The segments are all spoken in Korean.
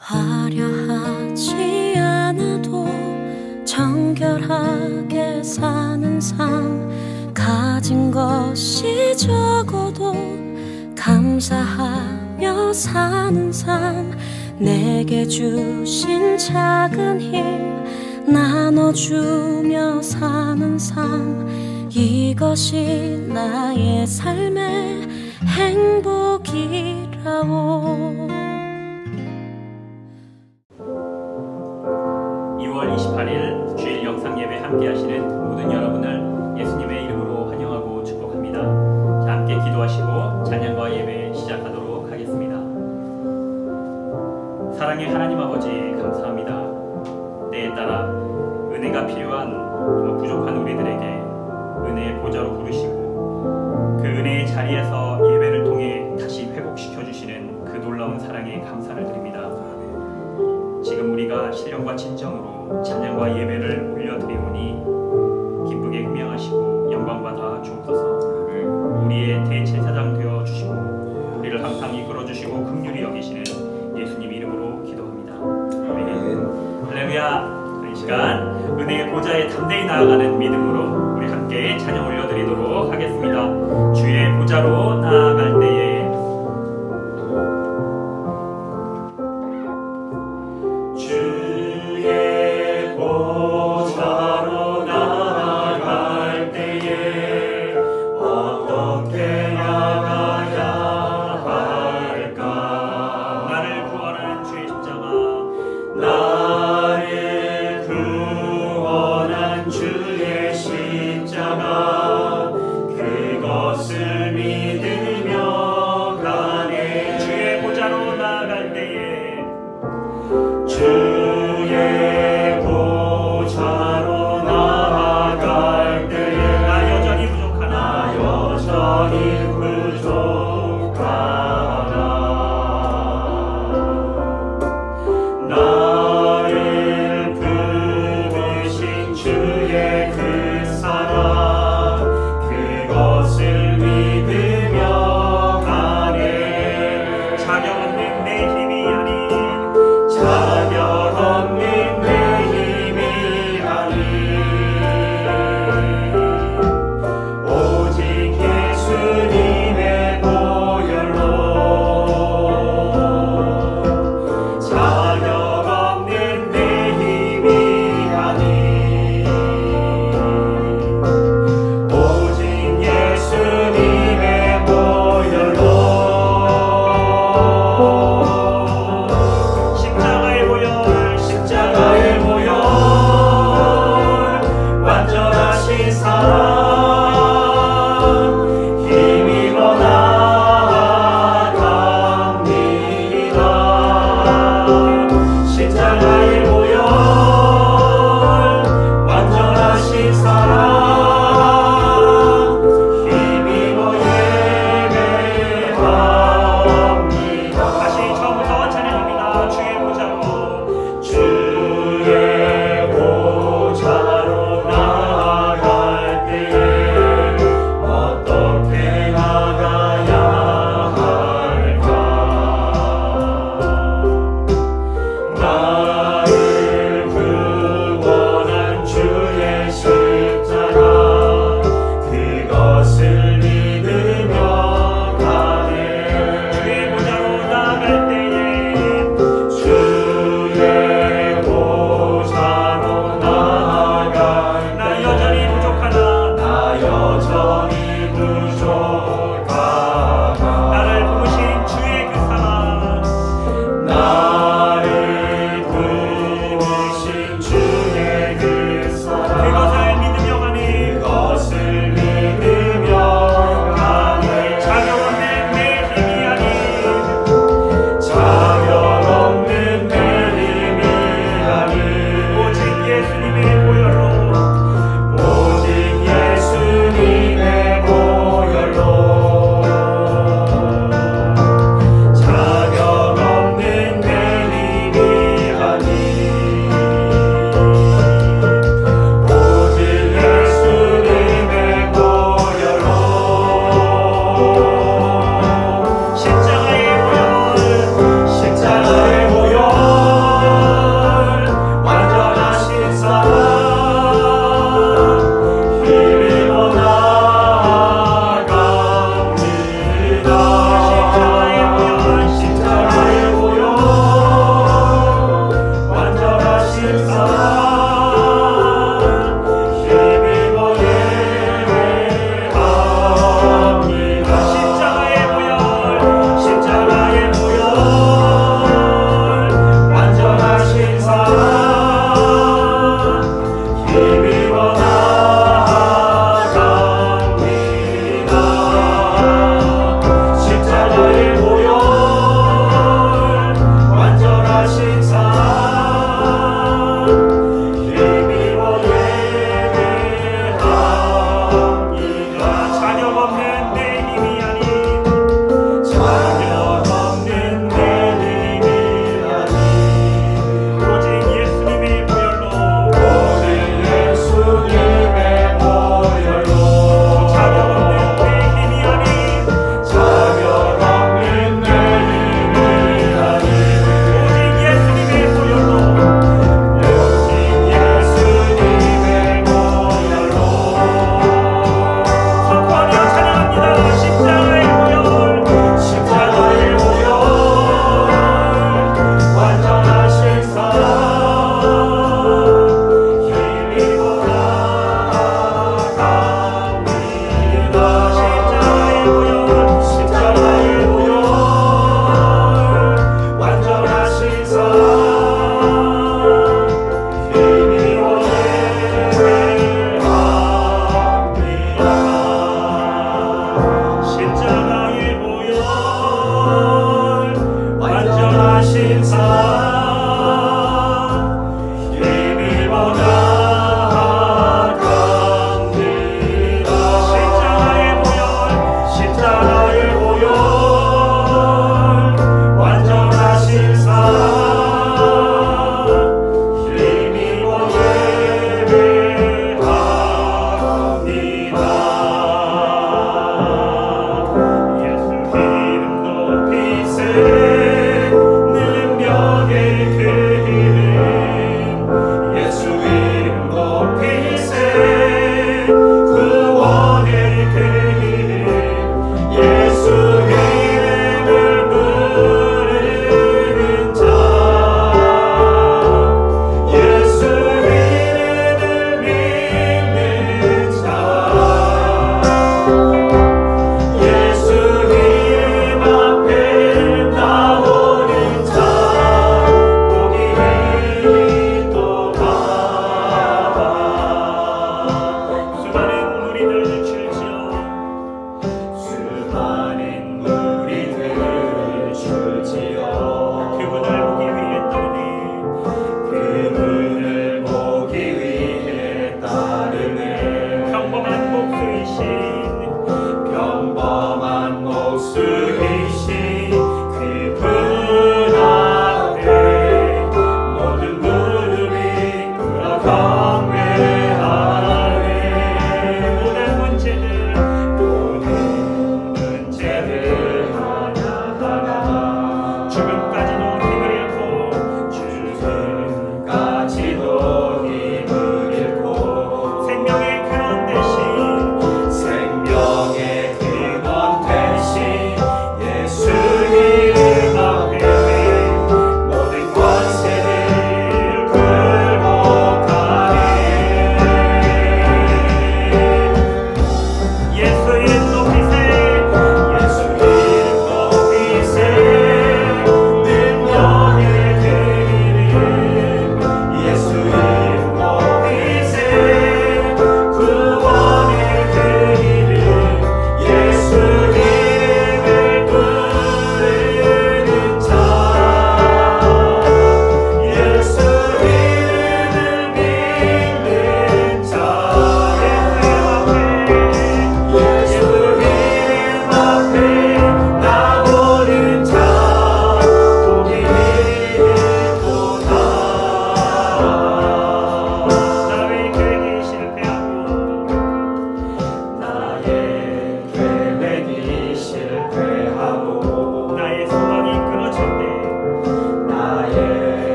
화려하지 않아도 정결하게 사는 삶, 가진 것이 적어도 감사하며 사는 삶, 내게 주신 작은 힘 나눠주며 사는 삶, 이것이 나의 삶의 행복이라오. 2월 28일 주일 영상 예배 함께 하시는 모든 여러분을 예수님의 이름으로 환영하고 축복합니다. 자, 함께 기도하시고 찬양과 예배 시작하도록 하겠습니다. 사랑의 하나님 아버지, 감사합니다. 때에 따라 은혜가 필요한 부족한 우리들에게 은혜의 보좌로 부르시고 그 은혜의 자리에서 예배를 통해 다시 회복시켜 주시는 그 놀라운 사랑에 감사를 드립니다. 지금 우리가 신령과 진정으로 찬양과 예배를 올려드리오니 기쁘게 음양하시고 영광받아 주옵소서. 우리의 대제사장 되어 주시고 우리를 항상 이끌어 주시고 긍휼히 여기시는 예수님 이름으로 기도합니다. 아멘. 할렐루야. 이 시간 은혜의 보좌에 담대히 나아가는 믿음으로 우리 함께 찬양 올려드리도록 하겠습니다. 주의 보좌로 나아갈 때에 주의 십자가 그것을 믿으며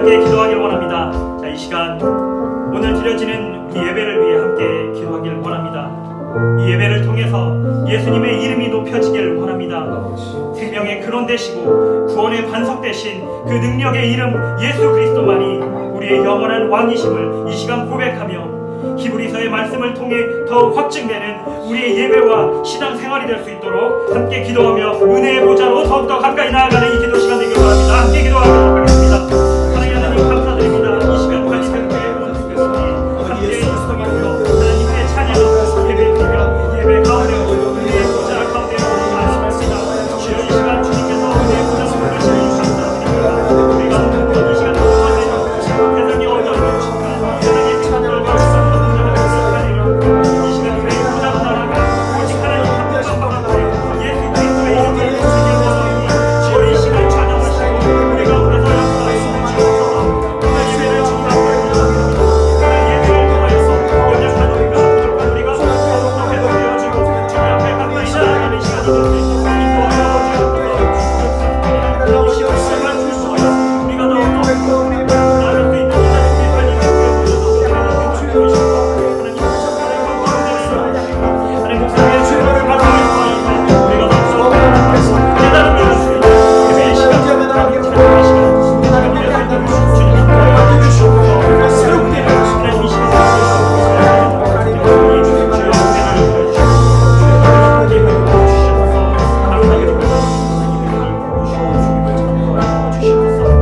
함께 기도하기를 원합니다. 자, 이 시간 오늘 드려지는 이 예배를 위해 함께 기도하기를 원합니다. 이 예배를 통해서 예수님의 이름이 높여지기를 원합니다. 생명의 근원 되시고 구원의 반석 되신 그 능력의 이름 예수 그리스도만이 우리의 영원한 왕이심을 이 시간 고백하며 히브리서의 말씀을 통해 더욱 확증되는 우리의 예배와 신앙생활이 될 수 있도록 함께 기도하며 은혜의 보좌로 더욱더 가까이 나아가는 이 기도 시간 되길 바랍니다. 함께 기도하도록 하겠습니다. 하나님 하나님 감사드립니다. 이 시간 관리센터에 온 교수님 함께 인스타그램으로 하나님의 찬양을 예배드리며 예배 가운데 은혜의 보좌 가운데 말씀하십니다. 주여 이 시간 주님께서 은혜의 보좌를 부르시니 감사드립니다. 우리가 모든 이 시간 동안에 세상이 어려운 것인가 세상의 생각들과 이 시간 교회의 보좌로 나아가 오직 하나님 한 분만 바라보고 예수 그리스도의 이름을 부르시길 원하오니 주여 이 시간 찬양하시고 우리 가운데서 역사하시는 주옵소서. 오늘 예배를 축복합니다. 오늘 예배를 통하여서 연약한 우리가 부족한 우리가 더욱더 회복되어지고 주님 앞에 가까이 나아가는 시간이 될 수 있도록 하나님 도와주옵소서. 이 시간을 주시고 우리가 더욱더 나아갈 수 있는 하나님의 관리를 보여주셔서 하나님 주시옵소서.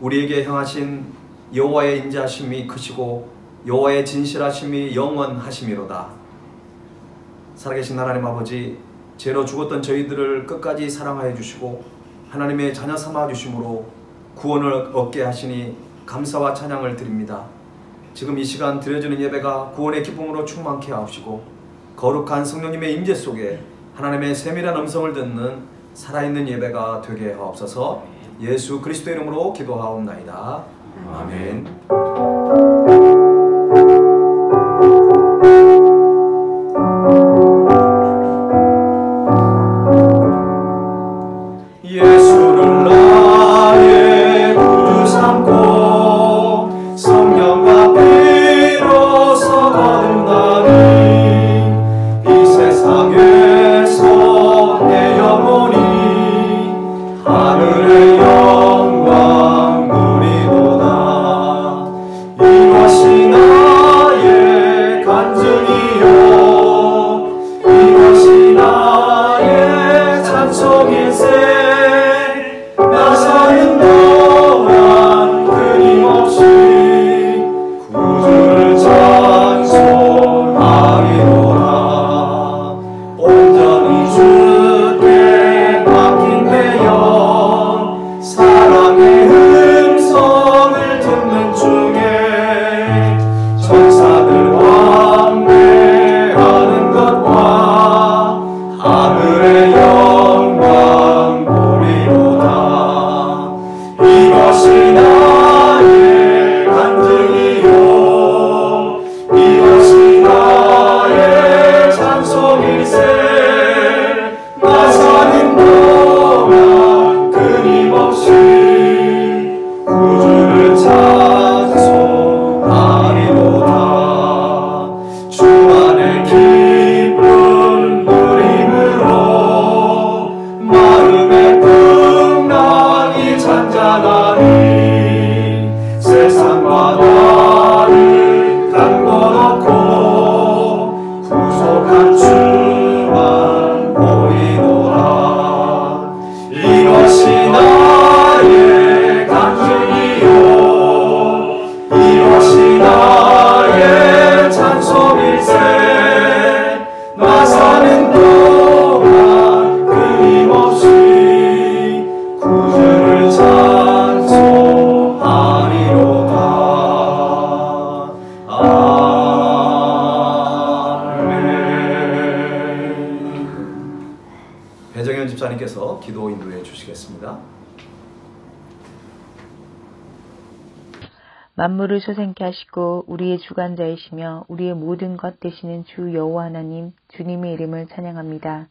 우리에게 향하신 여호와의 인자하심이 크시고 여호와의 진실하심이 영원하심이로다. 살아계신 하나님 아버지, 죄로 죽었던 저희들을 끝까지 사랑하여 주시고 하나님의 자녀 삼아 주심으로 구원을 얻게 하시니 감사와 찬양을 드립니다. 지금 이 시간 드려지는 예배가 구원의 기쁨으로 충만케 하옵시고 거룩한 성령님의 임재 속에 하나님의 세밀한 음성을 듣는 살아있는 예배가 되게 하옵소서. 예수 그리스도의 이름으로 기도하옵나이다. 아멘. 예수를 나의 구주 삼고 성령과 피로서 거듭나니 이 세상에서 내 영혼이 하늘의 영광 누리도다. 영광 보리로다. 이것이 나의 간증이요 이것이 나의 찬송일세. 나 사는 동안 끊임없이 구주를 찬송하리로다. 주 안에 기쁜 누림으로 마음의 풍랑이 잔잔하니 세상과 나를 담궈놓고 구속한 주만 보이노라. 이것이 나의 간증이요 이것이 나의 찬송일세. 나 사는 동안 끊임없이 구주를 찬송하리로다. 아멘. 배정현 집사님께서 기도 인도해 주시겠습니다. 만물을 소생케 하시고 우리의 주관자이시며 우리의 모든 것 되시는 주 여호와 하나님, 주님의 이름을 찬양합니다.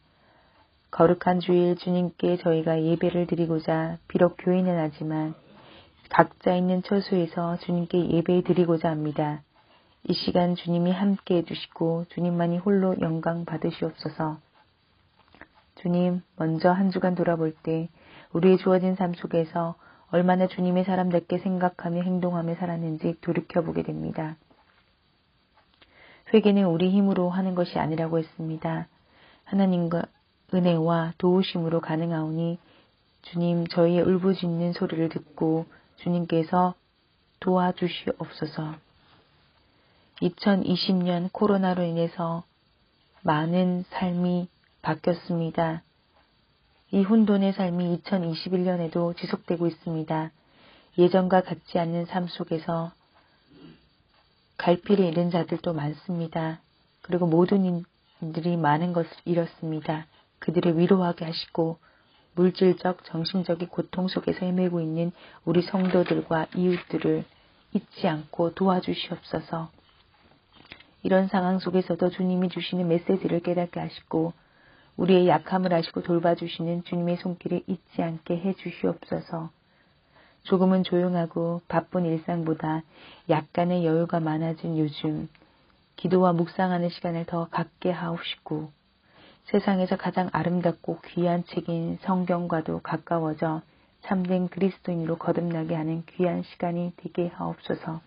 거룩한 주일 주님께 저희가 예배를 드리고자 비록 교회는 하지만 각자 있는 처소에서 주님께 예배 드리고자 합니다. 이 시간 주님이 함께 해주시고 주님만이 홀로 영광 받으시옵소서. 주님, 먼저 한 주간 돌아볼 때 우리의 주어진 삶 속에서 얼마나 주님의 사람답게 생각하며 행동하며 살았는지 돌이켜보게 됩니다. 회개는 우리 힘으로 하는 것이 아니라고 했습니다. 하나님과 은혜와 도우심으로 가능하오니 주님 저희의 울부짖는 소리를 듣고 주님께서 도와주시옵소서. 2020년 코로나로 인해서 많은 삶이 바뀌었습니다. 이 혼돈의 삶이 2021년에도 지속되고 있습니다. 예전과 같지 않는 삶 속에서 갈피를 잃은 자들도 많습니다. 그리고 모든 이들이 많은 것을 잃었습니다. 그들을 위로하게 하시고 물질적, 정신적인 고통 속에서 헤매고 있는 우리 성도들과 이웃들을 잊지 않고 도와주시옵소서. 이런 상황 속에서도 주님이 주시는 메시지를 깨닫게 하시고 우리의 약함을 아시고 돌봐주시는 주님의 손길을 잊지 않게 해주시옵소서. 조금은 조용하고 바쁜 일상보다 약간의 여유가 많아진 요즘 기도와 묵상하는 시간을 더 갖게 하옵시고 세상에서 가장 아름답고 귀한 책인 성경과도 가까워져 참된 그리스도인으로 거듭나게 하는 귀한 시간이 되게 하옵소서.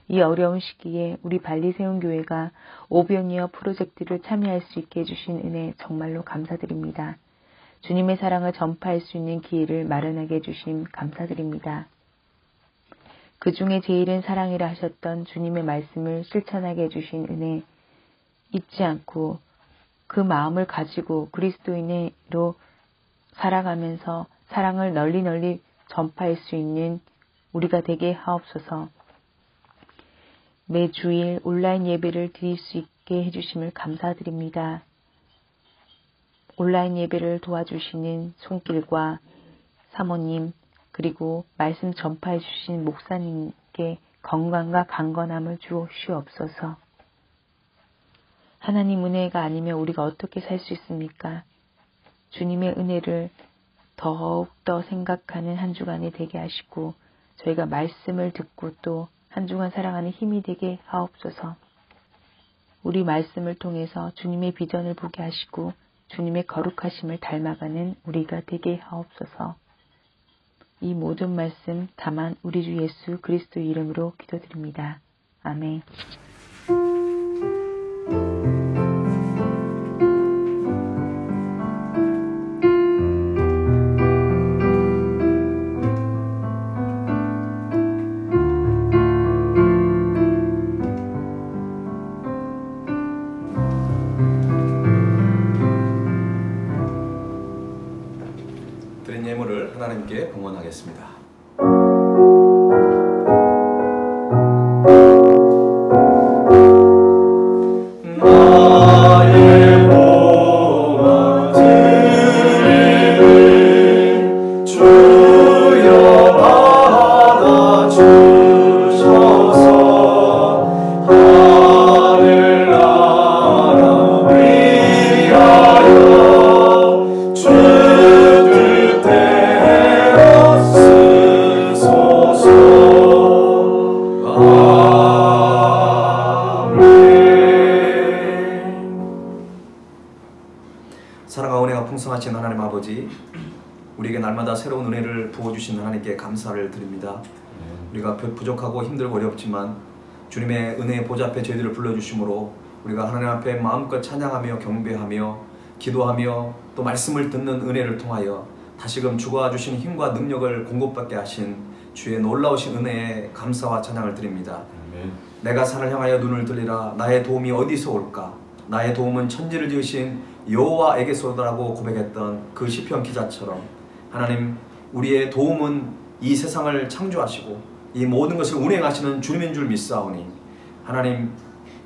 이 어려운 시기에 우리 발리세운교회가 오병이어 프로젝트를 참여할 수 있게 해주신 은혜 정말로 감사드립니다. 주님의 사랑을 전파할 수 있는 기회를 마련하게 해주심 감사드립니다. 그 중에 제일은 사랑이라 하셨던 주님의 말씀을 실천하게 해주신 은혜 잊지 않고 그 마음을 가지고 그리스도인으로 살아가면서 사랑을 널리 전파할 수 있는 우리가 되게 하옵소서. 매 주일 온라인 예배를 드릴 수 있게 해주심을 감사드립니다. 온라인 예배를 도와주시는 손길과 사모님 그리고 말씀 전파해 주신 목사님께 건강과 강건함을 주시옵소서. 하나님 은혜가 아니면 우리가 어떻게 살 수 있습니까? 주님의 은혜를 더욱더 생각하는 한 주간이 되게 하시고 저희가 말씀을 듣고 또 한 주간 살아가는 힘이 되게 하옵소서. 우리 말씀을 통해서 주님의 비전을 보게 하시고 주님의 거룩하심을 닮아가는 우리가 되게 하옵소서. 이 모든 말씀 다만 우리 주 예수 그리스도 이름으로 기도드립니다. 아멘. 드린 예물을 하나님께 봉헌하겠습니다. 나의 봉헌 사랑과 은혜가 풍성하신 하나님 아버지, 우리에게 날마다 새로운 은혜를 부어주신 하나님께 감사를 드립니다. 우리가 부족하고 힘들고 어렵지만 주님의 은혜의 보좌 앞에 저희들을 불러주심으로 우리가 하나님 앞에 마음껏 찬양하며 경배하며 기도하며 또 말씀을 듣는 은혜를 통하여 다시금 주가 주신 힘과 능력을 공급받게 하신 주의 놀라우신 은혜에 감사와 찬양을 드립니다. 내가 산을 향하여 눈을 들리라. 나의 도움이 어디서 올까? 나의 도움은 천지를 지으신 여호와에게서라고 고백했던 그 시편 기자처럼 하나님, 우리의 도움은 이 세상을 창조하시고 이 모든 것을 운행하시는 주님인 줄 믿사오니 하나님,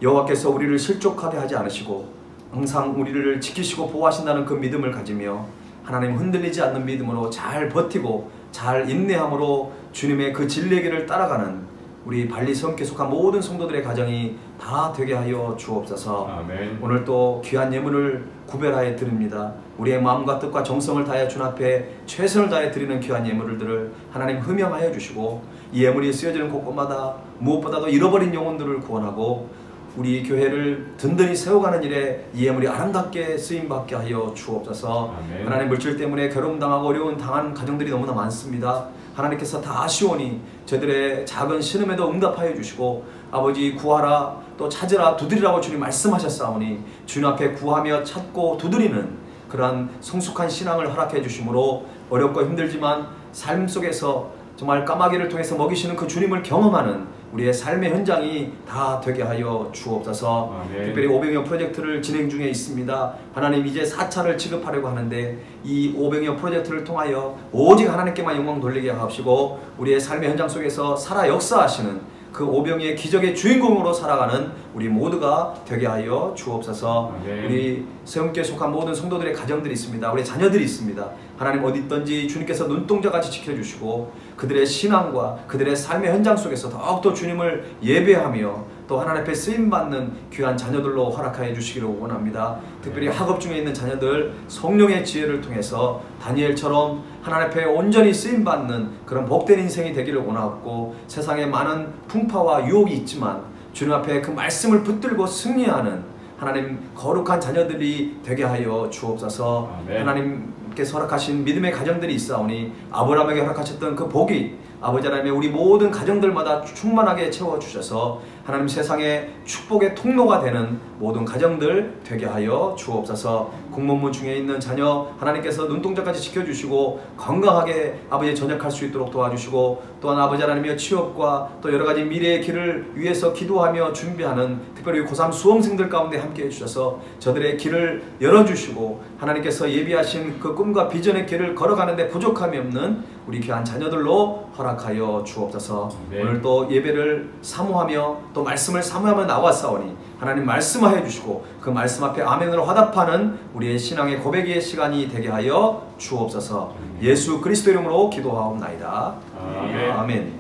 여호와께서 우리를 실족하게 하지 않으시고 항상 우리를 지키시고 보호하신다는 그 믿음을 가지며 하나님, 흔들리지 않는 믿음으로 잘 버티고 잘 인내함으로 주님의 그 진리의 길을 따라가는 우리 발리 성교에 속한 모든 성도들의 가정이 다 되게 하여 주옵소서. 아멘. 오늘 또 귀한 예물을 구별하여 드립니다. 우리의 마음과 뜻과 정성을 다해 주님 앞에 최선을 다해 드리는 귀한 예물들을 하나님 흠양하여 주시고 이 예물이 쓰여지는 곳곳마다 무엇보다도 잃어버린 영혼들을 구원하고 우리 교회를 든든히 세워가는 일에 이 예물이 아름답게 쓰임받게 하여 주옵소서. 아멘. 하나님, 물질 때문에 괴로움당하고 어려운 당한 가정들이 너무나 많습니다. 하나님께서 다 아시오니 저들의 작은 신음에도 응답하여 주시고 아버지, 구하라 또 찾으라 두드리라고 주님 말씀하셨사오니 주님 앞에 구하며 찾고 두드리는 그러한 성숙한 신앙을 허락해 주심으로 어렵고 힘들지만 삶 속에서 정말 까마귀를 통해서 먹이시는 그 주님을 경험하는 우리의 삶의 현장이 다 되게 하여 주옵소서. 아멘. 특별히 오병이어 프로젝트를 진행 중에 있습니다. 하나님, 이제 4차를 지급하려고 하는데 이 오병이어 프로젝트를 통하여 오직 하나님께만 영광 돌리게 하옵시고 우리의 삶의 현장 속에서 살아 역사하시는 그 오병이의 기적의 주인공으로 살아가는 우리 모두가 되게 하여 주옵소서. 아멘. 우리 세움교에 속한 모든 성도들의 가정들이 있습니다. 우리 자녀들이 있습니다. 하나님, 어디 있든지 주님께서 눈동자같이 지켜주시고 그들의 신앙과 그들의 삶의 현장 속에서 더욱더 주님을 예배하며 또 하나님 앞에 쓰임받는 귀한 자녀들로 허락하여 주시기를 원합니다. 특별히 학업 중에 있는 자녀들 성령의 지혜를 통해서 다니엘처럼 하나님 앞에 온전히 쓰임받는 그런 복된 인생이 되기를 원하고 세상에 많은 풍파와 유혹이 있지만 주님 앞에 그 말씀을 붙들고 승리하는 하나님 거룩한 자녀들이 되게 하여 주옵소서. 아멘. 하나님께서 허락하신 믿음의 가정들이 있사오니 아브라함에게 허락하셨던 그 복이 아버지 하나님의 우리 모든 가정들마다 충만하게 채워주셔서 하나님 세상의 축복의 통로가 되는 모든 가정들 되게 하여 주옵소서. 공무원 중에 있는 자녀 하나님께서 눈동자까지 지켜주시고 건강하게 아버지 전역할 수 있도록 도와주시고 또한 아버지 하나님의 취업과 또 여러가지 미래의 길을 위해서 기도하며 준비하는 특별히 고3 수험생들 가운데 함께 해주셔서 저들의 길을 열어주시고 하나님께서 예비하신 그 꿈과 비전의 길을 걸어가는데 부족함이 없는 우리 귀한 자녀들로 허락하여 주옵소서. 네. 오늘 또 예배를 사모하며 또 말씀을 사모하며 나왔사오니 하나님 말씀하여 주시고 그 말씀 앞에 아멘으로 화답하는 우리의 신앙의 고백의 시간이 되게 하여 주옵소서. 예수 그리스도 이름으로 기도하옵나이다. 아멘. 아멘.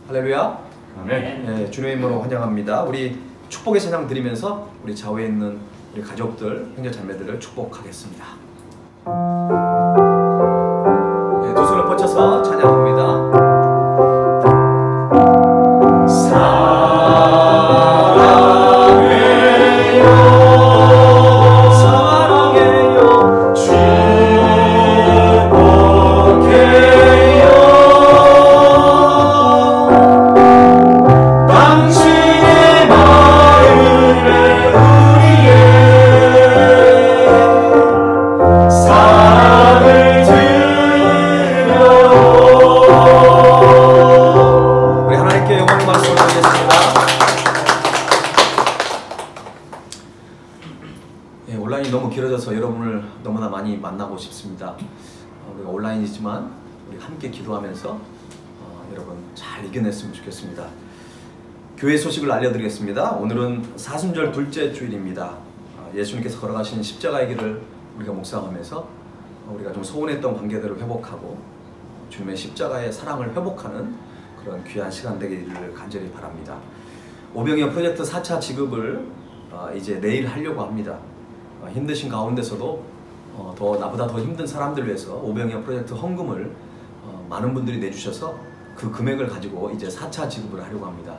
할렐루야. 아멘. 네, 주님의 이름으로 환영합니다. 우리 축복의 찬양 드리면서 우리 좌우에 있는 우리 가족들, 형제 자매들을 축복하겠습니다. 네, 두 손을 뻗쳐서 찬양합니다. 만나고 싶습니다. 우리가 온라인이지만 우리 함께 기도하면서 여러분 잘 이겨냈으면 좋겠습니다. 교회 소식을 알려드리겠습니다. 오늘은 사순절 둘째 주일입니다. 예수님께서 걸어가신 십자가의 길을 우리가 묵상하면서 우리가 좀 소원했던 관계들을 회복하고 주님의 십자가의 사랑을 회복하는 그런 귀한 시간 되기를 간절히 바랍니다. 오병이어 프로젝트 4차 지급을 이제 내일 하려고 합니다. 힘드신 가운데서도 나보다 더 힘든 사람들을 위해서 오병이어 프로젝트 헌금을 많은 분들이 내주셔서 그 금액을 가지고 이제 4차 지급을 하려고 합니다.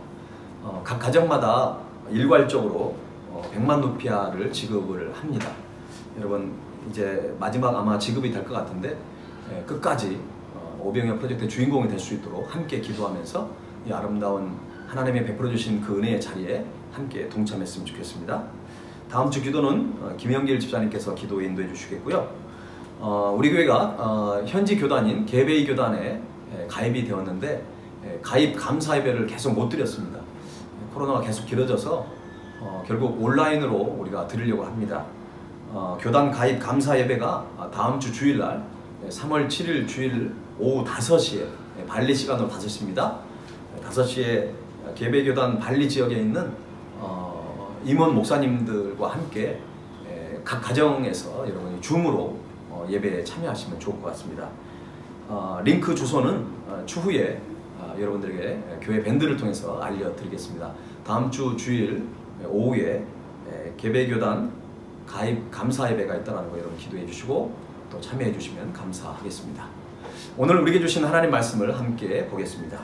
각 가정마다 일괄적으로 100만 루피아를 지급을 합니다. 여러분 이제 마지막 아마 지급이 될 것 같은데 끝까지 오병이어 프로젝트의 주인공이 될 수 있도록 함께 기도하면서 이 아름다운 하나님이 베풀어 주신 그 은혜의 자리에 함께 동참했으면 좋겠습니다. 다음 주 기도는 김영길 집사님께서 기도 인도해 주시겠고요. 우리 교회가 현지 교단인 개베이 교단에 가입이 되었는데 가입 감사 예배를 계속 못 드렸습니다. 코로나가 계속 길어져서 결국 온라인으로 우리가 드리려고 합니다. 교단 가입 감사 예배가 다음 주 주일날 3월 7일 주일 오후 5시에 발리 시간으로 5시입니다. 5시에 개베교단 발리 지역에 있는 임원 목사님들과 함께 각 가정에서 여러분이 줌으로 예배에 참여하시면 좋을 것 같습니다. 링크 주소는 추후에 여러분들에게 교회 밴드를 통해서 알려드리겠습니다. 다음 주 주일 오후에 개베교단 가입 감사 예배가 있다는 거 여러분 기도해 주시고 또 참여해 주시면 감사하겠습니다. 오늘 우리에게 주신 하나님 말씀을 함께 보겠습니다.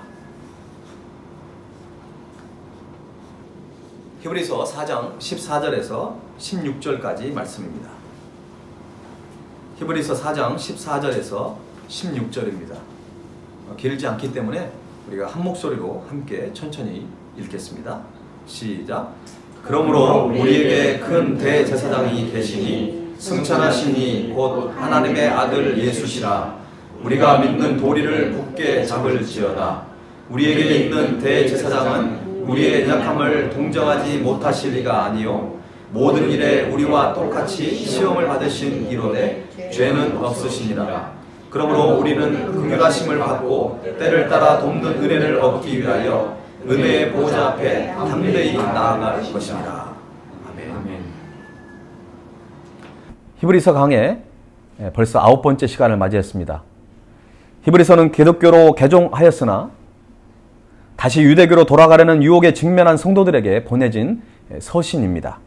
히브리서 4장 14절에서 16절까지 말씀입니다. 히브리서 4장 14절에서 16절입니다. 길지 않기 때문에 우리가 한 목소리로 함께 천천히 읽겠습니다. 시작. 그러므로 우리에게 큰 대제사장이 계시니 승천하시니 곧 하나님의 아들 예수시라. 우리가 믿는 도리를 굳게 잡을지어다. 우리에게 있는 대제사장은 우리의 연약함을 동정하지 못하실 리가 아니요 모든 일에 우리와 똑같이 시험을 받으신 이로되 죄는 없으시니라. 그러므로 우리는 긍휼하심을 받고 때를 따라 돕는 은혜를 얻기 위하여 은혜의 보좌 앞에 담대히 나아갈 것이니라. 아멘. 히브리서 강해 벌써 9번째 시간을 맞이했습니다. 히브리서는 기독교로 개종하였으나 다시 유대교로 돌아가려는 유혹에 직면한 성도들에게 보내진 서신입니다.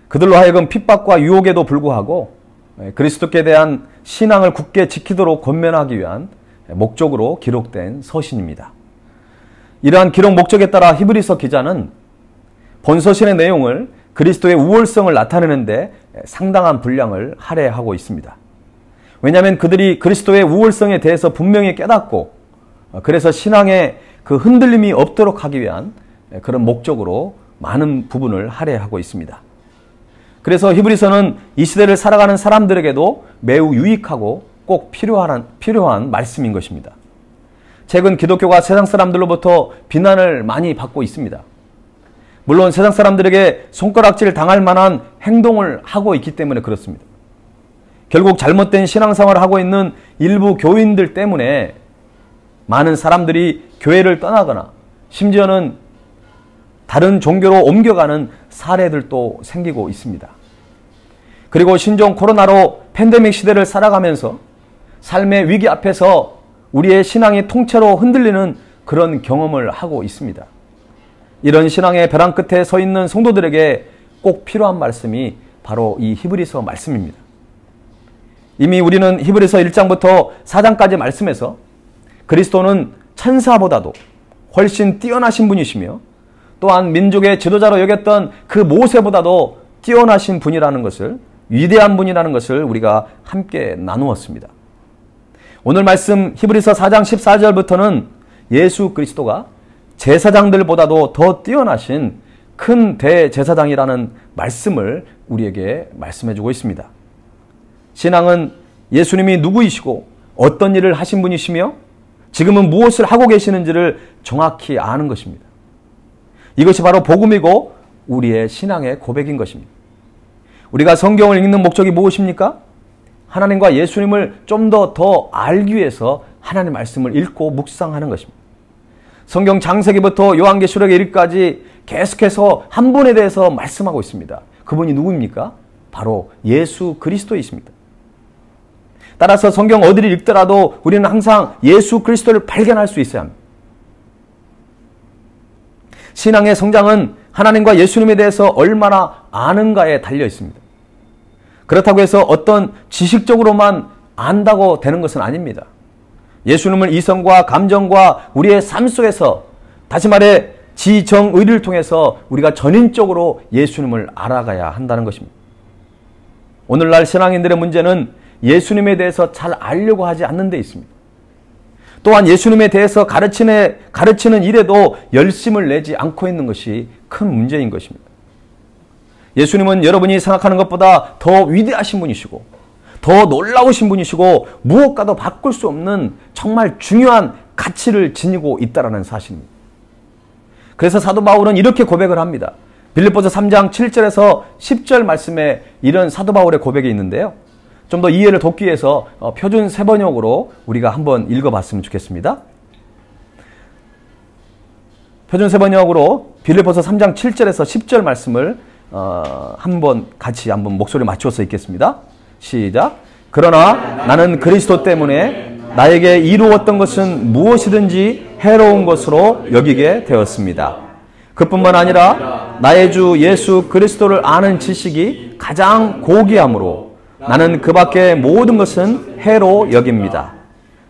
그들로 하여금 핍박과 유혹에도 불구하고 그리스도께 대한 신앙을 굳게 지키도록 권면하기 위한 목적으로 기록된 서신입니다. 이러한 기록 목적에 따라 히브리서 기자는 본서신의 내용을 그리스도의 우월성을 나타내는데 상당한 분량을 할애하고 있습니다. 왜냐하면 그들이 그리스도의 우월성에 대해서 분명히 깨닫고 그래서 신앙에 그 흔들림이 없도록 하기 위한 그런 목적으로 많은 부분을 할애하고 있습니다. 그래서 히브리서는 이 시대를 살아가는 사람들에게도 매우 유익하고 꼭 필요한 말씀인 것입니다. 최근 기독교가 세상 사람들로부터 비난을 많이 받고 있습니다. 물론 세상 사람들에게 손가락질 당할 만한 행동을 하고 있기 때문에 그렇습니다. 결국 잘못된 신앙생활을 하고 있는 일부 교인들 때문에 많은 사람들이 교회를 떠나거나 심지어는 다른 종교로 옮겨가는 사례들도 생기고 있습니다. 그리고 신종 코로나로 팬데믹 시대를 살아가면서 삶의 위기 앞에서 우리의 신앙이 통째로 흔들리는 그런 경험을 하고 있습니다. 이런 신앙의 벼랑 끝에 서 있는 성도들에게 꼭 필요한 말씀이 바로 이 히브리서 말씀입니다. 이미 우리는 히브리서 1장부터 4장까지 말씀에서 그리스도는 천사보다도 훨씬 뛰어나신 분이시며 또한 민족의 지도자로 여겼던 그 모세보다도 뛰어나신 분이라는 것을, 위대한 분이라는 것을 우리가 함께 나누었습니다. 오늘 말씀 히브리서 4장 14절부터는 예수 그리스도가 제사장들보다도 더 뛰어나신 큰 대제사장이라는 말씀을 우리에게 말씀해주고 있습니다. 신앙은 예수님이 누구이시고 어떤 일을 하신 분이시며 지금은 무엇을 하고 계시는지를 정확히 아는 것입니다. 이것이 바로 복음이고 우리의 신앙의 고백인 것입니다. 우리가 성경을 읽는 목적이 무엇입니까? 하나님과 예수님을 좀 더 알기 위해서 하나님의 말씀을 읽고 묵상하는 것입니다. 성경 창세기부터 요한계시록에 이르기까지 계속해서 한 분에 대해서 말씀하고 있습니다. 그분이 누구입니까? 바로 예수 그리스도이십니다. 따라서 성경 어디를 읽더라도 우리는 항상 예수 그리스도를 발견할 수 있어야 합니다. 신앙의 성장은 하나님과 예수님에 대해서 얼마나 아는가에 달려 있습니다. 그렇다고 해서 어떤 지식적으로만 안다고 되는 것은 아닙니다. 예수님을 이성과 감정과 우리의 삶 속에서, 다시 말해 지정의를 통해서 우리가 전인적으로 예수님을 알아가야 한다는 것입니다. 오늘날 신앙인들의 문제는 예수님에 대해서 잘 알려고 하지 않는 데 있습니다. 또한 예수님에 대해서 가르치는 일에도 열심을 내지 않고 있는 것이 큰 문제인 것입니다. 예수님은 여러분이 생각하는 것보다 더 위대하신 분이시고 더 놀라우신 분이시고 무엇과도 바꿀 수 없는 정말 중요한 가치를 지니고 있다는 사실입니다. 그래서 사도 바울은 이렇게 고백을 합니다. 빌립보서 3장 7절에서 10절 말씀에 이런 사도 바울의 고백이 있는데요. 좀 더 이해를 돕기 위해서 표준 세번역으로 우리가 한번 읽어봤으면 좋겠습니다. 표준 세번역으로 빌립보서 3장 7절에서 10절 말씀을 같이 한번 목소리 맞춰서 읽겠습니다. 시작. 그러나 나는 그리스도 때문에 나에게 이루었던 것은 무엇이든지 해로운 것으로 여기게 되었습니다. 그뿐만 아니라 나의 주 예수 그리스도를 아는 지식이 가장 고귀함으로 나는 그 밖의 모든 것은 해로 여깁니다.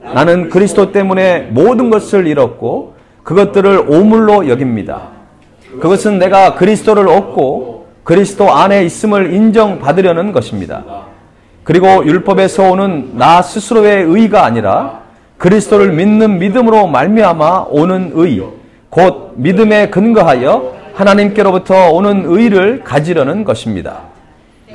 나는 그리스도 때문에 모든 것을 잃었고 그것들을 오물로 여깁니다. 그것은 내가 그리스도를 얻고 그리스도 안에 있음을 인정받으려는 것입니다. 그리고 율법에서 오는 나 스스로의 의가 아니라 그리스도를 믿는 믿음으로 말미암아 오는 의, 곧 믿음에 근거하여 하나님께로부터 오는 의를 가지려는 것입니다.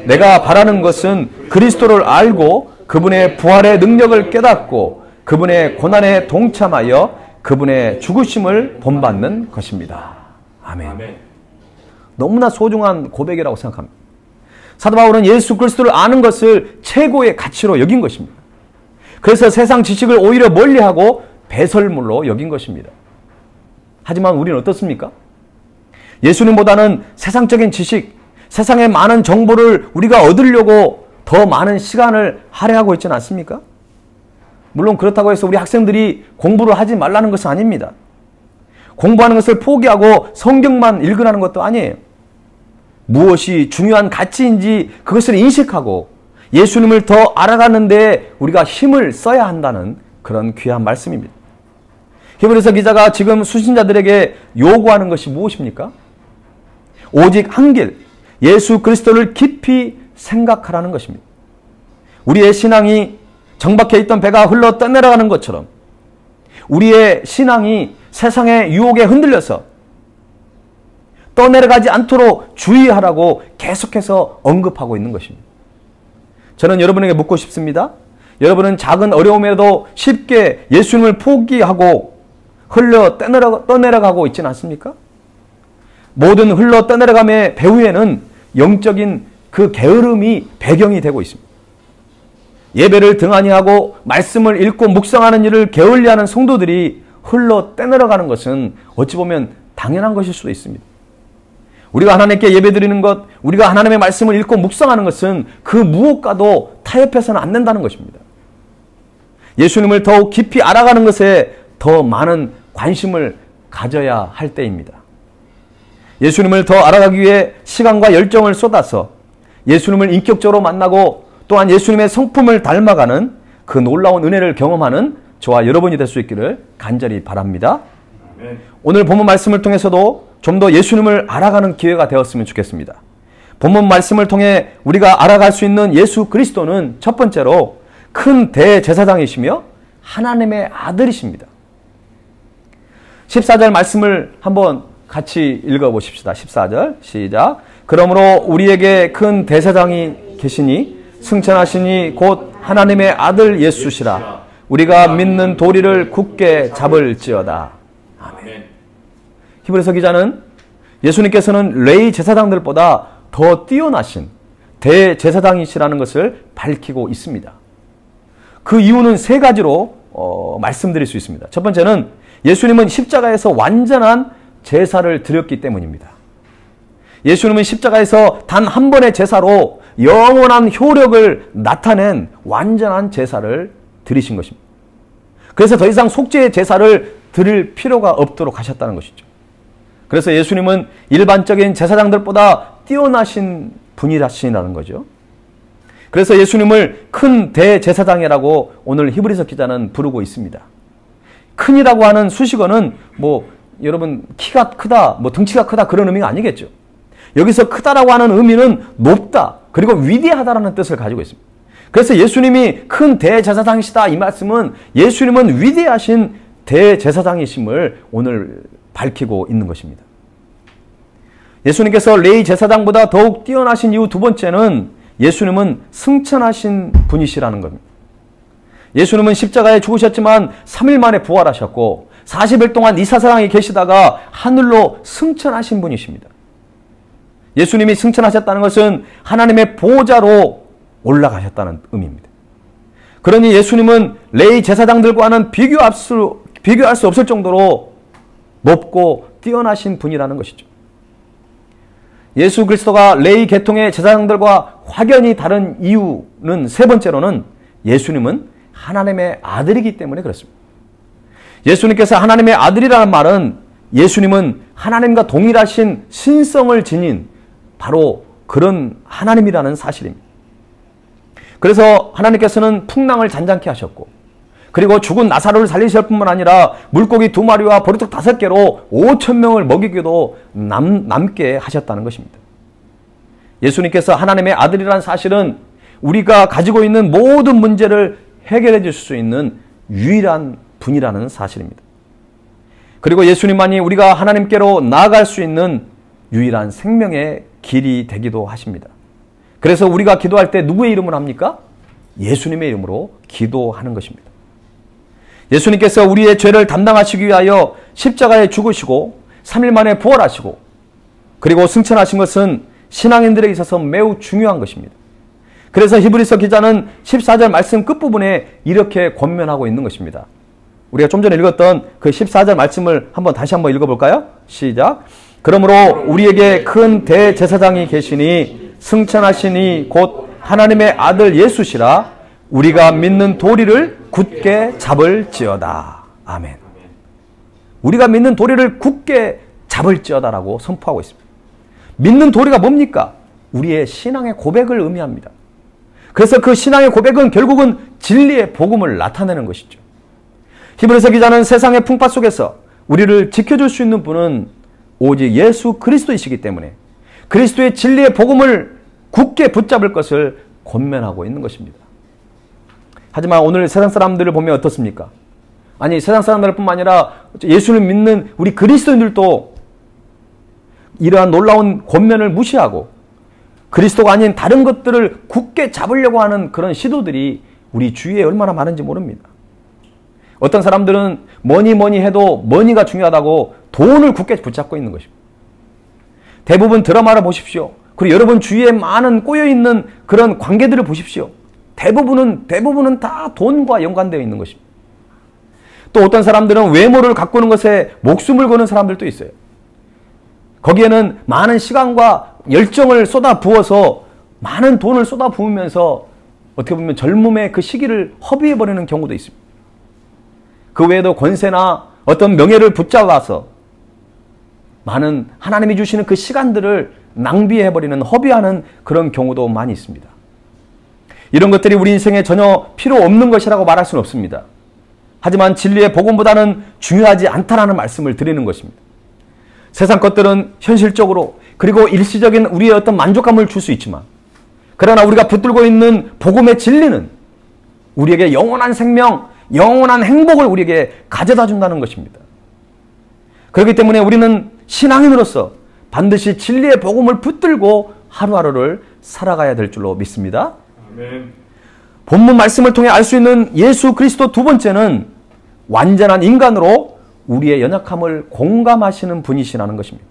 내가 바라는 것은 그리스도를 알고 그분의 부활의 능력을 깨닫고 그분의 고난에 동참하여 그분의 죽으심을 본받는 것입니다. 아멘. 너무나 소중한 고백이라고 생각합니다. 사도 바울은 예수 그리스도를 아는 것을 최고의 가치로 여긴 것입니다. 그래서 세상 지식을 오히려 멀리하고 배설물로 여긴 것입니다. 하지만 우리는 어떻습니까? 예수님보다는 세상적인 지식, 세상의 많은 정보를 우리가 얻으려고 더 많은 시간을 할애하고 있지는 않습니까? 물론 그렇다고 해서 우리 학생들이 공부를 하지 말라는 것은 아닙니다. 공부하는 것을 포기하고 성경만 읽으라는 것도 아니에요. 무엇이 중요한 가치인지 그것을 인식하고 예수님을 더 알아가는 데 우리가 힘을 써야 한다는 그런 귀한 말씀입니다. 히브리서 기자가 지금 수신자들에게 요구하는 것이 무엇입니까? 오직 한 길, 예수 그리스도를 깊이 생각하라는 것입니다. 우리의 신앙이 정박해 있던 배가 흘러 떠내려가는 것처럼 우리의 신앙이 세상의 유혹에 흔들려서 떠내려가지 않도록 주의하라고 계속해서 언급하고 있는 것입니다. 저는 여러분에게 묻고 싶습니다. 여러분은 작은 어려움에도 쉽게 예수님을 포기하고 흘러 떠내려가고 있지는 않습니까? 모든 흘러 떠내려감의 배후에는 영적인 그 게으름이 배경이 되고 있습니다. 예배를 등한히 하고 말씀을 읽고 묵상하는 일을 게을리하는 성도들이 흘러 떠내려가는 것은 어찌 보면 당연한 것일 수도 있습니다. 우리가 하나님께 예배드리는 것, 우리가 하나님의 말씀을 읽고 묵상하는 것은 그 무엇과도 타협해서는 안 된다는 것입니다. 예수님을 더욱 깊이 알아가는 것에 더 많은 관심을 가져야 할 때입니다. 예수님을 더 알아가기 위해 시간과 열정을 쏟아서 예수님을 인격적으로 만나고 또한 예수님의 성품을 닮아가는 그 놀라운 은혜를 경험하는 저와 여러분이 될 수 있기를 간절히 바랍니다. 아멘. 오늘 본문 말씀을 통해서도 좀 더 예수님을 알아가는 기회가 되었으면 좋겠습니다. 본문 말씀을 통해 우리가 알아갈 수 있는 예수 그리스도는 첫 번째로 큰 대제사장이시며 하나님의 아들이십니다. 14절 말씀을 한번 같이 읽어보십시다. 14절 시작. 그러므로 우리에게 큰 대제사장이 계시니 승천하시니 곧 하나님의 아들 예수시라. 우리가 믿는 도리를 굳게 잡을지어다. 아멘. 히브리서 기자는 예수님께서는 레위 제사장들보다 더 뛰어나신 대제사장이시라는 것을 밝히고 있습니다. 그 이유는 세 가지로 말씀드릴 수 있습니다. 첫 번째는 예수님은 십자가에서 완전한 제사를 드렸기 때문입니다. 예수님은 십자가에서 단 한 번의 제사로 영원한 효력을 나타낸 완전한 제사를 드리신 것입니다. 그래서 더 이상 속죄의 제사를 드릴 필요가 없도록 하셨다는 것이죠. 그래서 예수님은 일반적인 제사장들보다 뛰어나신 분이라는 거죠. 그래서 예수님을 큰 대제사장이라고 오늘 히브리서 기자는 부르고 있습니다. 큰이라고 하는 수식어는 여러분 키가 크다, 등치가 크다 그런 의미가 아니겠죠. 여기서 크다라고 하는 의미는 높다, 그리고 위대하다라는 뜻을 가지고 있습니다. 그래서 예수님이 큰 대제사장이시다 이 말씀은 예수님은 위대하신 대제사장이심을 오늘 밝히고 있는 것입니다. 예수님께서 레위 제사장보다 더욱 뛰어나신 이유 두 번째는 예수님은 승천하신 분이시라는 겁니다. 예수님은 십자가에 죽으셨지만 3일 만에 부활하셨고 40일 동안 이 세상에 계시다가 하늘로 승천하신 분이십니다. 예수님이 승천하셨다는 것은 하나님의 보좌로 올라가셨다는 의미입니다. 그러니 예수님은 레위 제사장들과는 비교할 수 없을 정도로 높고 뛰어나신 분이라는 것이죠. 예수 그리스도가 레위 계통의 제사장들과 확연히 다른 이유는 세 번째로는 예수님은 하나님의 아들이기 때문에 그렇습니다. 예수님께서 하나님의 아들이라는 말은 예수님은 하나님과 동일하신 신성을 지닌 바로 그런 하나님이라는 사실입니다. 그래서 하나님께서는 풍랑을 잔잔케 하셨고 그리고 죽은 나사로를 살리실 뿐만 아니라 물고기 2마리와 보리떡 5개로 5,000명을 먹이기도 남게 하셨다는 것입니다. 예수님께서 하나님의 아들이라는 사실은 우리가 가지고 있는 모든 문제를 해결해 줄 수 있는 유일한 분이라는 사실입니다. 그리고 예수님만이 우리가 하나님께로 나아갈 수 있는 유일한 생명의 길이 되기도 하십니다. 그래서 우리가 기도할 때 누구의 이름으로 합니까? 예수님의 이름으로 기도하는 것입니다. 예수님께서 우리의 죄를 담당하시기 위하여 십자가에 죽으시고 3일 만에 부활하시고 그리고 승천하신 것은 신앙인들에게 있어서 매우 중요한 것입니다. 그래서 히브리서 기자는 14절 말씀 끝부분에 이렇게 권면하고 있는 것입니다. 우리가 좀 전에 읽었던 그 14절 말씀을 다시 한번 읽어볼까요? 시작. 그러므로 우리에게 큰 대제사장이 계시니 승천하시니 곧 하나님의 아들 예수시라 우리가 믿는 도리를 굳게 잡을지어다. 아멘. 우리가 믿는 도리를 굳게 잡을지어다라고 선포하고 있습니다. 믿는 도리가 뭡니까? 우리의 신앙의 고백을 의미합니다. 그래서 그 신앙의 고백은 결국은 진리의 복음을 나타내는 것이죠. 히브리서 기자는 세상의 풍파 속에서 우리를 지켜줄 수 있는 분은 오직 예수 그리스도이시기 때문에 그리스도의 진리의 복음을 굳게 붙잡을 것을 권면하고 있는 것입니다. 하지만 오늘 세상 사람들을 보면 어떻습니까? 아니 세상 사람들 뿐만 아니라 예수를 믿는 우리 그리스도인들도 이러한 놀라운 권면을 무시하고 그리스도가 아닌 다른 것들을 굳게 잡으려고 하는 그런 시도들이 우리 주위에 얼마나 많은지 모릅니다. 어떤 사람들은 뭐니 해도 머니가 중요하다고 돈을 굳게 붙잡고 있는 것입니다. 대부분 드라마를 보십시오. 그리고 여러분 주위에 많은 꼬여있는 그런 관계들을 보십시오. 대부분은 다 돈과 연관되어 있는 것입니다. 또 어떤 사람들은 외모를 가꾸는 것에 목숨을 거는 사람들도 있어요. 거기에는 많은 시간과 열정을 쏟아부어서 많은 돈을 쏟아부으면서 어떻게 보면 젊음의 그 시기를 허비해버리는 경우도 있습니다. 그 외에도 권세나 어떤 명예를 붙잡아서 많은 하나님이 주시는 그 시간들을 낭비해버리는 허비하는 그런 경우도 많이 있습니다. 이런 것들이 우리 인생에 전혀 필요 없는 것이라고 말할 수는 없습니다. 하지만 진리의 복음보다는 중요하지 않다라는 말씀을 드리는 것입니다. 세상 것들은 현실적으로 그리고 일시적인 우리의 어떤 만족감을 줄 수 있지만 그러나 우리가 붙들고 있는 복음의 진리는 우리에게 영원한 생명, 영원한 행복을 우리에게 가져다 준다는 것입니다. 그렇기 때문에 우리는 신앙인으로서 반드시 진리의 복음을 붙들고 하루하루를 살아가야 될 줄로 믿습니다. 아멘. 본문 말씀을 통해 알 수 있는 예수 그리스도 두 번째는 완전한 인간으로 우리의 연약함을 공감하시는 분이시라는 것입니다.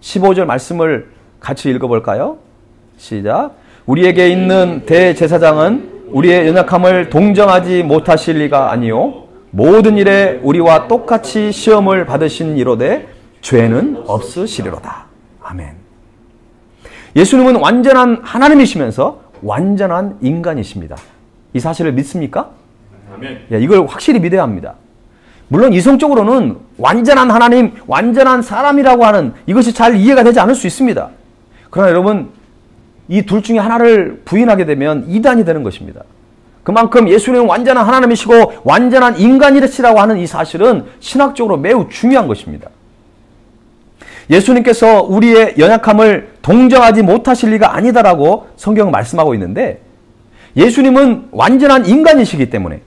15절 말씀을 같이 읽어볼까요? 시작. 우리에게 있는 대제사장은 우리의 연약함을 동정하지 못하실 리가 아니요 모든 일에 우리와 똑같이 시험을 받으신 이로되 죄는 없으시리로다. 아멘. 예수님은 완전한 하나님이시면서 완전한 인간이십니다. 이 사실을 믿습니까? 아멘. 이걸 확실히 믿어야 합니다. 물론 이성적으로는 완전한 하나님, 완전한 사람이라고 하는 이것이 잘 이해가 되지 않을 수 있습니다. 그러나 여러분, 이 둘 중에 하나를 부인하게 되면 이단이 되는 것입니다. 그만큼 예수님은 완전한 하나님이시고 완전한 인간이시라고 하는 이 사실은 신학적으로 매우 중요한 것입니다. 예수님께서 우리의 연약함을 동정하지 못하실 리가 아니다라고 성경은 말씀하고 있는데, 예수님은 완전한 인간이시기 때문에,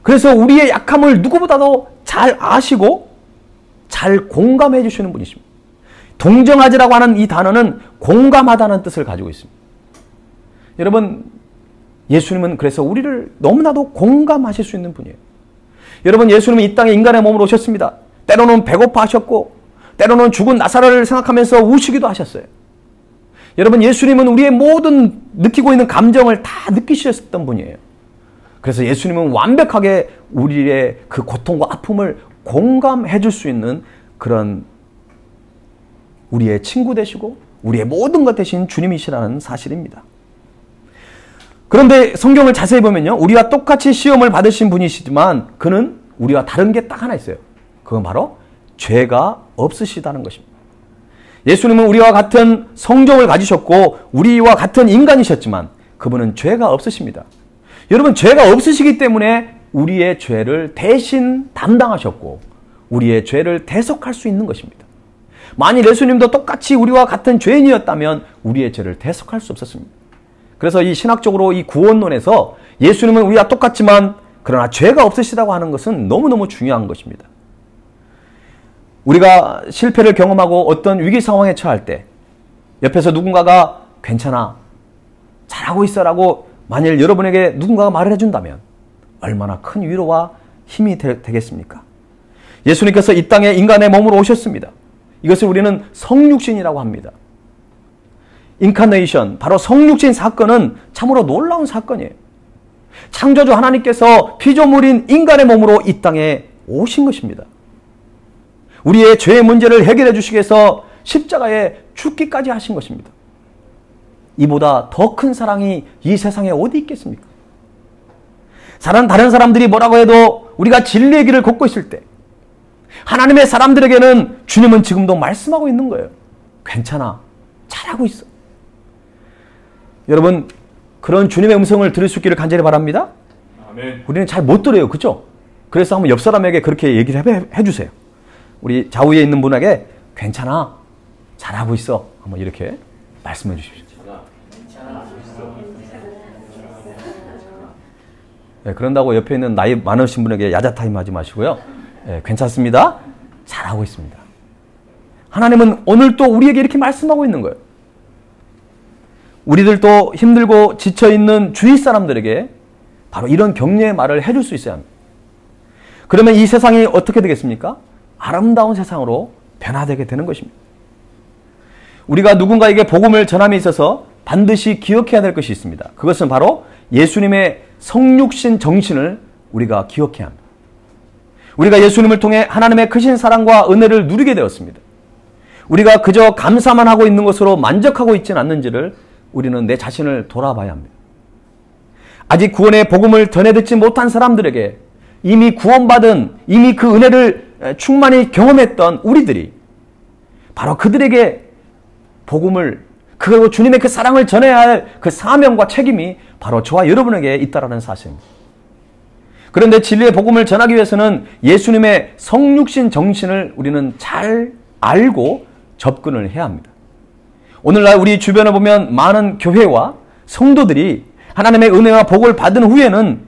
그래서 우리의 약함을 누구보다도 잘 아시고 잘 공감해 주시는 분이십니다. 동정하지라고 하는 이 단어는 공감하다는 뜻을 가지고 있습니다. 여러분, 예수님은 그래서 우리를 너무나도 공감하실 수 있는 분이에요. 여러분, 예수님은 이 땅에 인간의 몸으로 오셨습니다. 때로는 배고파하셨고 때로는 죽은 나사로를 생각하면서 우시기도 하셨어요. 여러분, 예수님은 우리의 모든 느끼고 있는 감정을 다 느끼셨던 분이에요. 그래서 예수님은 완벽하게 우리의 그 고통과 아픔을 공감해 줄 수 있는 그런 우리의 친구 되시고 우리의 모든 것 되신 주님이시라는 사실입니다. 그런데 성경을 자세히 보면요, 우리와 똑같이 시험을 받으신 분이시지만 그는 우리와 다른 게 딱 하나 있어요. 그건 바로 죄가 없으시다는 것입니다. 예수님은 우리와 같은 성정을 가지셨고 우리와 같은 인간이셨지만 그분은 죄가 없으십니다. 여러분, 죄가 없으시기 때문에 우리의 죄를 대신 담당하셨고 우리의 죄를 대속할 수 있는 것입니다. 만일 예수님도 똑같이 우리와 같은 죄인이었다면 우리의 죄를 대속할 수 없었습니다. 그래서 이 신학적으로 이 구원론에서 예수님은 우리와 똑같지만 그러나 죄가 없으시다고 하는 것은 너무너무 중요한 것입니다. 우리가 실패를 경험하고 어떤 위기 상황에 처할 때 옆에서 누군가가 괜찮아, 잘하고 있어라고 만일 여러분에게 누군가가 말을 해준다면 얼마나 큰 위로와 힘이 되겠습니까? 예수님께서 이 땅에 인간의 몸으로 오셨습니다. 이것을 우리는 성육신이라고 합니다. 인카네이션, 바로 성육신 사건은 참으로 놀라운 사건이에요. 창조주 하나님께서 피조물인 인간의 몸으로 이 땅에 오신 것입니다. 우리의 죄의 문제를 해결해 주시기 위해서 십자가에 죽기까지 하신 것입니다. 이보다 더 큰 사랑이 이 세상에 어디 있겠습니까? 다른 사람들이 뭐라고 해도 우리가 진리의 길을 걷고 있을 때 하나님의 사람들에게는 주님은 지금도 말씀하고 있는 거예요. 괜찮아, 잘하고 있어. 여러분, 그런 주님의 음성을 들을 수 있기를 간절히 바랍니다. 아멘. 우리는 잘 못 들어요, 그렇죠? 그래서 한번 옆 사람에게 그렇게 얘기를 해주세요. 우리 좌우에 있는 분에게 괜찮아, 잘하고 있어, 한번 이렇게 말씀해 주십시오. 네, 그런다고 옆에 있는 나이 많으신 분에게 야자타임 하지 마시고요. 네, 괜찮습니다, 잘하고 있습니다. 하나님은 오늘 또 우리에게 이렇게 말씀하고 있는 거예요. 우리들도 힘들고 지쳐있는 주위 사람들에게 바로 이런 격려의 말을 해줄 수 있어야 합니다. 그러면 이 세상이 어떻게 되겠습니까? 아름다운 세상으로 변화되게 되는 것입니다. 우리가 누군가에게 복음을 전함에 있어서 반드시 기억해야 될 것이 있습니다. 그것은 바로 예수님의 성육신 정신을 우리가 기억해야 합니다. 우리가 예수님을 통해 하나님의 크신 사랑과 은혜를 누리게 되었습니다. 우리가 그저 감사만 하고 있는 것으로 만족하고 있지는 않는지를 우리는 내 자신을 돌아봐야 합니다. 아직 구원의 복음을 전해 듣지 못한 사람들에게 이미 구원받은, 이미 그 은혜를 충만히 경험했던 우리들이 바로 그들에게 복음을, 그리고 주님의 그 사랑을 전해야 할 그 사명과 책임이 바로 저와 여러분에게 있다는 사실입니다. 그런데 진리의 복음을 전하기 위해서는 예수님의 성육신 정신을 우리는 잘 알고 접근을 해야 합니다. 오늘날 우리 주변을 보면 많은 교회와 성도들이 하나님의 은혜와 복을 받은 후에는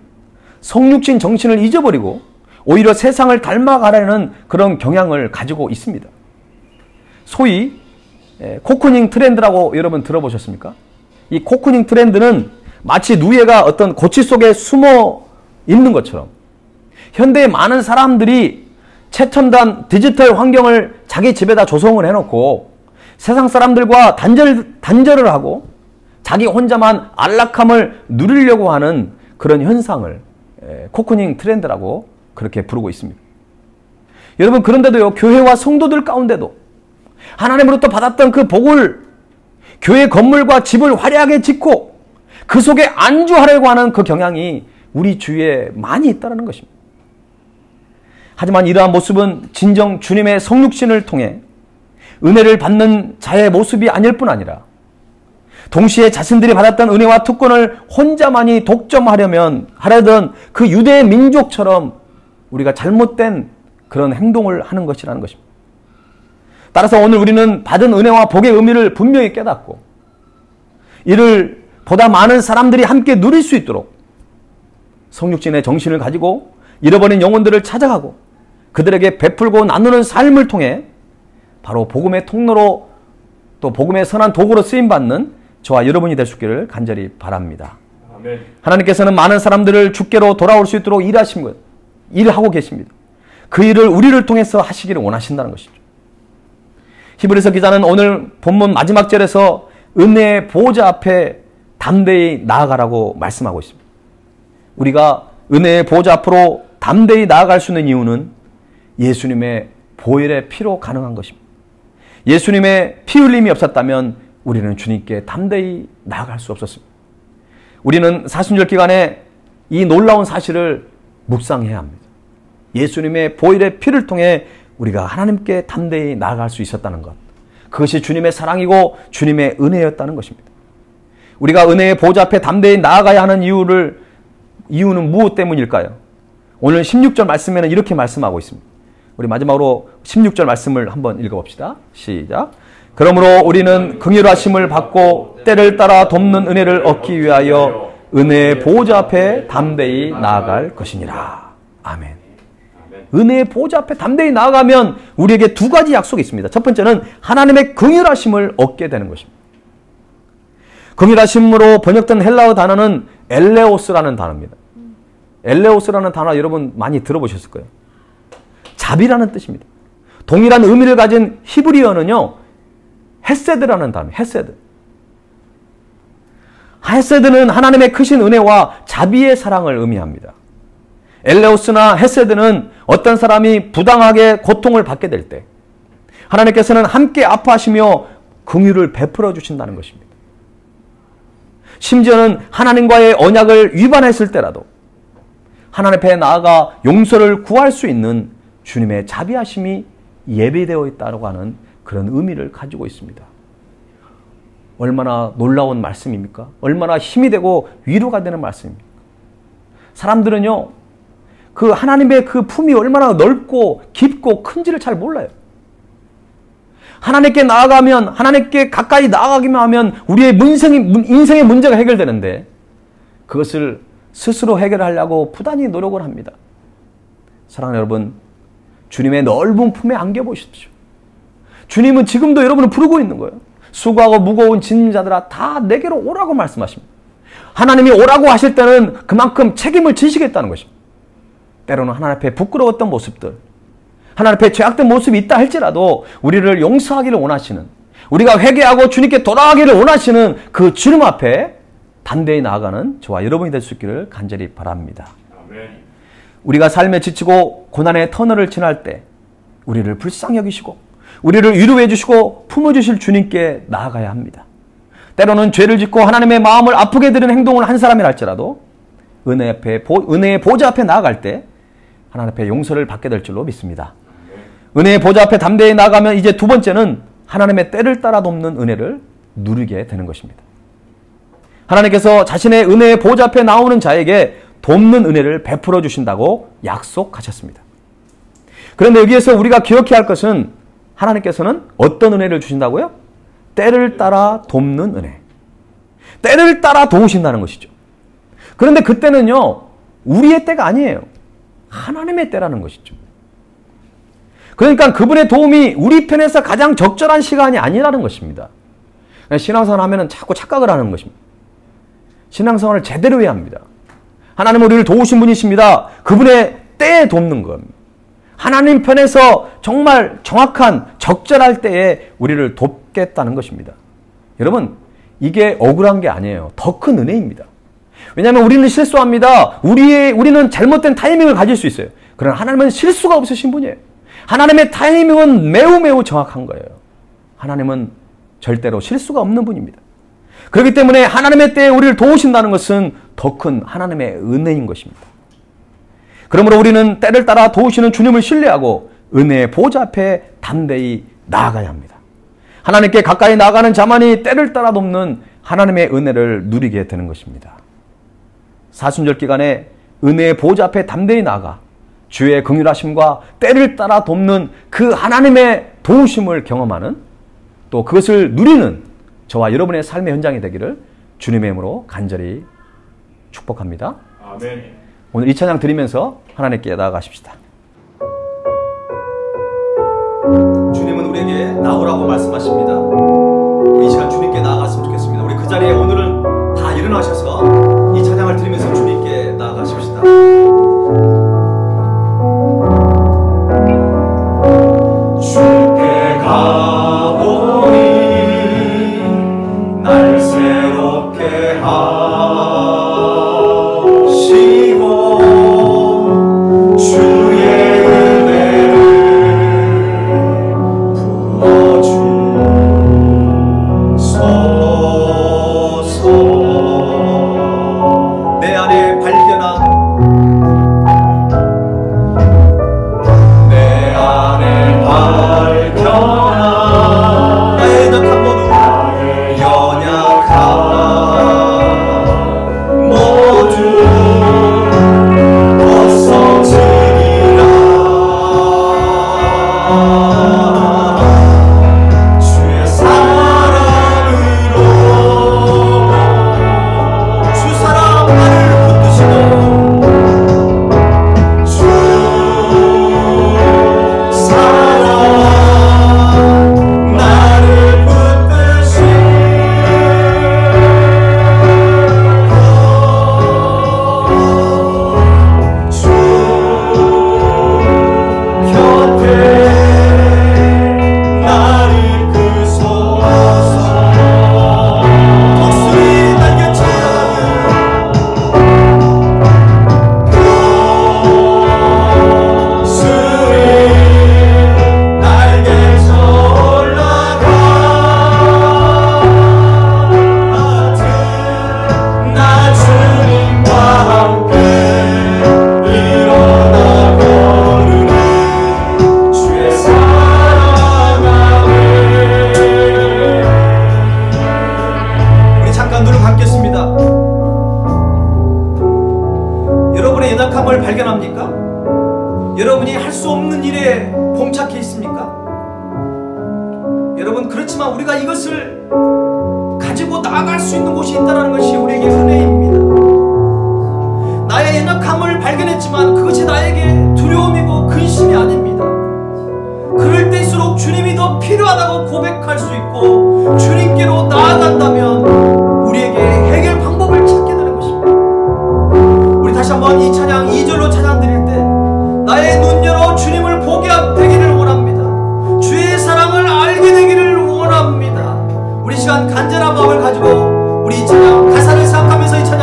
성육신 정신을 잊어버리고 오히려 세상을 닮아가려는 그런 경향을 가지고 있습니다. 소위 코쿠닝 트렌드라고 여러분 들어보셨습니까? 이 코쿠닝 트렌드는 마치 누에가 어떤 고치 속에 숨어 있는 것처럼 현대의 많은 사람들이 최첨단 디지털 환경을 자기 집에다 조성을 해놓고 세상 사람들과 단절을 하고 자기 혼자만 안락함을 누리려고 하는 그런 현상을 코쿠닝 트렌드라고 그렇게 부르고 있습니다. 여러분, 그런데도요, 교회와 성도들 가운데도 하나님으로부터 받았던 그 복을 교회 건물과 집을 화려하게 짓고 그 속에 안주하려고 하는 그 경향이 우리 주위에 많이 있다는 것입니다. 하지만 이러한 모습은 진정 주님의 성육신을 통해 은혜를 받는 자의 모습이 아닐 뿐 아니라 동시에 자신들이 받았던 은혜와 특권을 혼자만이 독점하려던 그 유대 민족처럼 우리가 잘못된 그런 행동을 하는 것이라는 것입니다. 따라서 오늘 우리는 받은 은혜와 복의 의미를 분명히 깨닫고 이를 보다 많은 사람들이 함께 누릴 수 있도록 성육신의 정신을 가지고 잃어버린 영혼들을 찾아가고 그들에게 베풀고 나누는 삶을 통해 바로 복음의 통로로 또 복음의 선한 도구로 쓰임받는 저와 여러분이 될 수 있기를 간절히 바랍니다. 아멘. 하나님께서는 많은 사람들을 주께로 돌아올 수 있도록 일하신 것, 일을 하고 계십니다. 그 일을 우리를 통해서 하시기를 원하신다는 것이죠. 히브리서 기자는 오늘 본문 마지막 절에서 은혜의 보호자 앞에 담대히 나아가라고 말씀하고 있습니다. 우리가 은혜의 보호자 앞으로 담대히 나아갈 수 있는 이유는 예수님의 보혈의 피로 가능한 것입니다. 예수님의 피 흘림이 없었다면 우리는 주님께 담대히 나아갈 수 없었습니다. 우리는 사순절 기간에 이 놀라운 사실을 묵상해야 합니다. 예수님의 보혈의 피를 통해 우리가 하나님께 담대히 나아갈 수 있었다는 것. 그것이 주님의 사랑이고 주님의 은혜였다는 것입니다. 우리가 은혜의 보좌 앞에 담대히 나아가야 하는 이유는 무엇 때문일까요? 오늘 16절 말씀에는 이렇게 말씀하고 있습니다. 우리 마지막으로 16절 말씀을 한번 읽어봅시다. 시작. 그러므로 우리는 긍휼하심을 받고 때를 따라 돕는 은혜를 얻기 위하여 은혜의 보좌 앞에 담대히 나아갈 것이니라. 아멘. 은혜의 보좌 앞에 담대히 나아가면 우리에게 두 가지 약속이 있습니다. 첫 번째는 하나님의 긍휼하심을 얻게 되는 것입니다. 긍휼하심으로 번역된 헬라어 단어는 엘레오스라는 단어입니다. 엘레오스라는 단어 여러분 많이 들어보셨을 거예요. 자비라는 뜻입니다. 동일한 의미를 가진 히브리어는요, 헤세드라는 단어, 헤세드. 헤세드는 하나님의 크신 은혜와 자비의 사랑을 의미합니다. 엘레오스나 헤세드는 어떤 사람이 부당하게 고통을 받게 될 때 하나님께서는 함께 아파하시며 긍휼을 베풀어 주신다는 것입니다. 심지어는 하나님과의 언약을 위반했을 때라도 하나님 앞에 나아가 용서를 구할 수 있는 주님의 자비하심이 예비되어 있다고 하는 그런 의미를 가지고 있습니다. 얼마나 놀라운 말씀입니까? 얼마나 힘이 되고 위로가 되는 말씀입니까? 사람들은요, 그 하나님의 그 품이 얼마나 넓고 깊고 큰지를 잘 몰라요. 하나님께 나아가면, 하나님께 가까이 나아가기만 하면 우리의 인생의 문제가 해결되는데 그것을 스스로 해결하려고 부단히 노력을 합니다. 사랑하는 여러분, 주님의 넓은 품에 안겨보십시오. 주님은 지금도 여러분을 부르고 있는 거예요. 수고하고 무거운 짐진 자들아 다 내게로 오라고 말씀하십니다. 하나님이 오라고 하실 때는 그만큼 책임을 지시겠다는 것입니다. 때로는 하나님 앞에 부끄러웠던 모습들, 하나님 앞에 죄악된 모습이 있다 할지라도 우리를 용서하기를 원하시는, 우리가 회개하고 주님께 돌아가기를 원하시는 그 주님 앞에 담대히 나아가는 저와 여러분이 될 수 있기를 간절히 바랍니다. 아멘. 우리가 삶에 지치고 고난의 터널을 지날 때 우리를 불쌍히 여기시고 우리를 위로해 주시고 품어주실 주님께 나아가야 합니다. 때로는 죄를 짓고 하나님의 마음을 아프게 드리는 행동을 한 사람이라 할지라도 은혜의 보좌 앞에 나아갈 때 하나님 앞에 용서를 받게 될 줄로 믿습니다. 은혜의 보좌 앞에 담대히 나아가면 이제 두 번째는 하나님의 때를 따라 돕는 은혜를 누리게 되는 것입니다. 하나님께서 자신의 은혜의 보좌 앞에 나오는 자에게 돕는 은혜를 베풀어 주신다고 약속하셨습니다. 그런데 여기에서 우리가 기억해야 할 것은 하나님께서는 어떤 은혜를 주신다고요? 때를 따라 돕는 은혜. 때를 따라 도우신다는 것이죠. 그런데 그때는요, 우리의 때가 아니에요. 하나님의 때라는 것이죠. 그러니까 그분의 도움이 우리 편에서 가장 적절한 시간이 아니라는 것입니다. 신앙생활 하면은 자꾸 착각을 하는 것입니다. 신앙생활을 제대로 해야 합니다. 하나님은 우리를 도우신 분이십니다. 그분의 때에 돕는 겁니다. 하나님 편에서 정말 정확한 적절할 때에 우리를 돕겠다는 것입니다. 여러분, 이게 억울한 게 아니에요. 더 큰 은혜입니다. 왜냐하면 우리는 실수합니다. 우리는 잘못된 타이밍을 가질 수 있어요. 그러나 하나님은 실수가 없으신 분이에요. 하나님의 타이밍은 매우 정확한 거예요. 하나님은 절대로 실수가 없는 분입니다. 그렇기 때문에 하나님의 때에 우리를 도우신다는 것은 더 큰 하나님의 은혜인 것입니다. 그러므로 우리는 때를 따라 도우시는 주님을 신뢰하고 은혜의 보좌 앞에 담대히 나아가야 합니다. 하나님께 가까이 나아가는 자만이 때를 따라 돕는 하나님의 은혜를 누리게 되는 것입니다. 사순절 기간에 은혜의 보좌 앞에 담대히 나아가 주의 긍휼하심과 때를 따라 돕는 그 하나님의 도우심을 경험하는 또 그것을 누리는 저와 여러분의 삶의 현장이 되기를 주님의 이름으로 간절히 축복합니다. 아멘. 오늘 이 찬양 드리면서 하나님께 나아가십시다. 주님은 우리에게 나오라고 말씀하십니다. 이 시간 주님께 나아갔으면 좋겠습니다. 우리 그 자리에 오늘은 다 일어나셔서 이 찬양을 드리면서 주님께 나아가십시다. 주께 가보니 날 새롭게 하시고 주의 은혜를 부어주소서. 내 안에 발견한 나의 연약한 모두 벗어지리라. 주의 사랑으로 주 사랑 나를 붙드시고 주 사랑 나를 주 곁에 나를 이끄소서. 독수리 날개처럼 독수리 날개쳐 올라가 나 주님과 함께 일어나 걸으리. 주의 사랑 안에. 우리 잠깐 눈을 감겠습니다. 여러분의 연약함을 발견합니까? 여러분이 할 수 없는 일에 봉착해 있습니까? 여러분, 그렇지만 우리가 이것을 가지고 나아갈 수 있는 곳이 있다는 것이 우리에게 은혜입니다. 나의 연약함을 발견했지만 그것이 나에게 두려움이고 근심이 아닙니다. 그럴 때일수록 주님이 더 필요하다고 고백할 수 있고 주님께로 나아간다면 우리에게 해결 방법을 찾게 되는 것입니다. 우리 다시 한번 이 찬양 2절로 찬양 드릴 때 나의 눈 열어 주님을 보게 되기를 원합니다. 주의 사랑을 알게 되기를 원합니다. 우리 시간 간절한 마음을 가지고 우리 이 찬양 가사를 생각하면서 이 찬양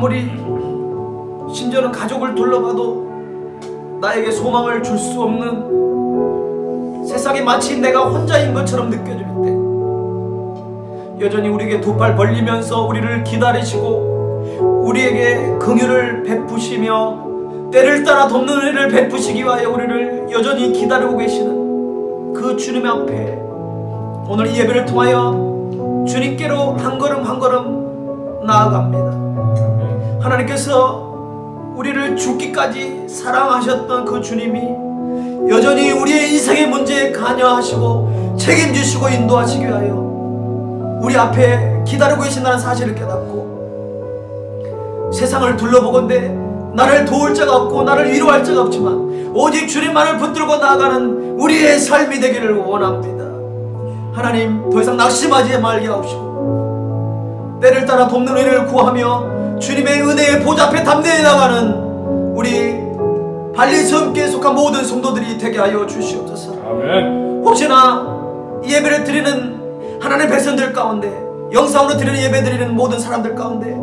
아무리 심지어는 가족을 둘러봐도 나에게 소망을 줄 수 없는 세상에 마치 내가 혼자인 것처럼 느껴질 때 여전히 우리에게 두 팔 벌리면서 우리를 기다리시고 우리에게 긍휼을 베푸시며 때를 따라 돕는 은혜를 베푸시기 위하여 우리를 여전히 기다리고 계시는 그 주님 앞에 오늘 이 예배를 통하여 주님께로 한 걸음 한 걸음 나아갑니다. 하나님께서 우리를 죽기까지 사랑하셨던 그 주님이 여전히 우리의 인생의 문제에 관여하시고 책임지시고 인도하시기 위하여 우리 앞에 기다리고 계신다는 사실을 깨닫고 세상을 둘러보건대 나를 도울 자가 없고 나를 위로할 자가 없지만 오직 주님만을 붙들고 나아가는 우리의 삶이 되기를 원합니다. 하나님, 더 이상 낙심하지 말게 하옵시고 때를 따라 돕는 은혜를 구하며 주님의 은혜의 보좌 앞에 담대히 나가는 우리 발리섬교에 속한 모든 성도들이 되게 하여 주시옵소서. 아멘. 혹시나 이 예배를 드리는 하나님의 백성들 가운데, 영상으로 드리는 예배 드리는 모든 사람들 가운데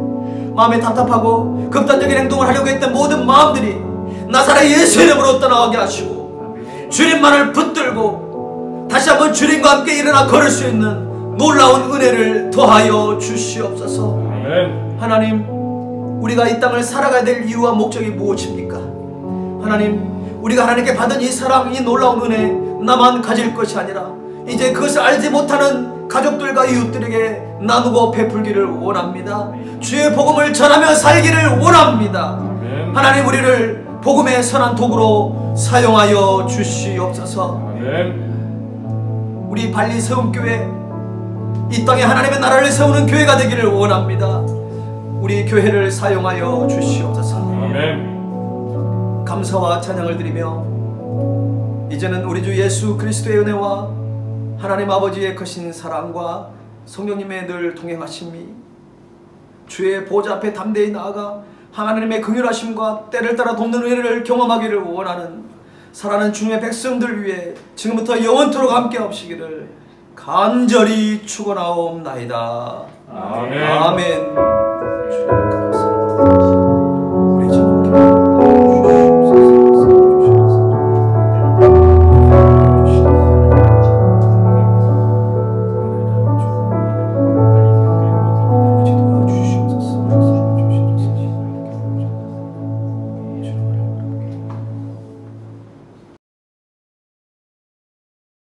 마음에 답답하고 극단적인 행동을 하려고 했던 모든 마음들이 나사렛 예수 이름으로 떠나가게 하시고 주님만을 붙들고 다시 한번 주님과 함께 일어나 걸을 수 있는 놀라운 은혜를 더하여 주시옵소서. 아멘. 하나님, 우리가 이 땅을 살아가야 될 이유와 목적이 무엇입니까? 하나님, 우리가 하나님께 받은 이 사랑, 이 놀라운 은혜 나만 가질 것이 아니라 이제 그것을 알지 못하는 가족들과 이웃들에게 나누고 베풀기를 원합니다. 주의 복음을 전하며 살기를 원합니다. 아멘. 하나님, 우리를 복음의 선한 도구로 사용하여 주시옵소서. 아멘. 우리 발리서움교회, 이 땅에 하나님의 나라를 세우는 교회가 되기를 원합니다. 우리 교회를 사용하여 주시옵소서. 아멘. 감사와 찬양을 드리며 이제는 우리 주 예수 그리스도의 은혜와 하나님 아버지의 크신 사랑과 성령님의 늘 동행하심이 주의 보좌 앞에 담대히 나아가 하나님의 긍휼하심과 때를 따라 돕는 은혜를 경험하기를 원하는 사랑하는 주님의 백성들 위해 지금부터 영원토록 함께 하시기를 간절히 축원하옵나이다. 아멘. 아멘.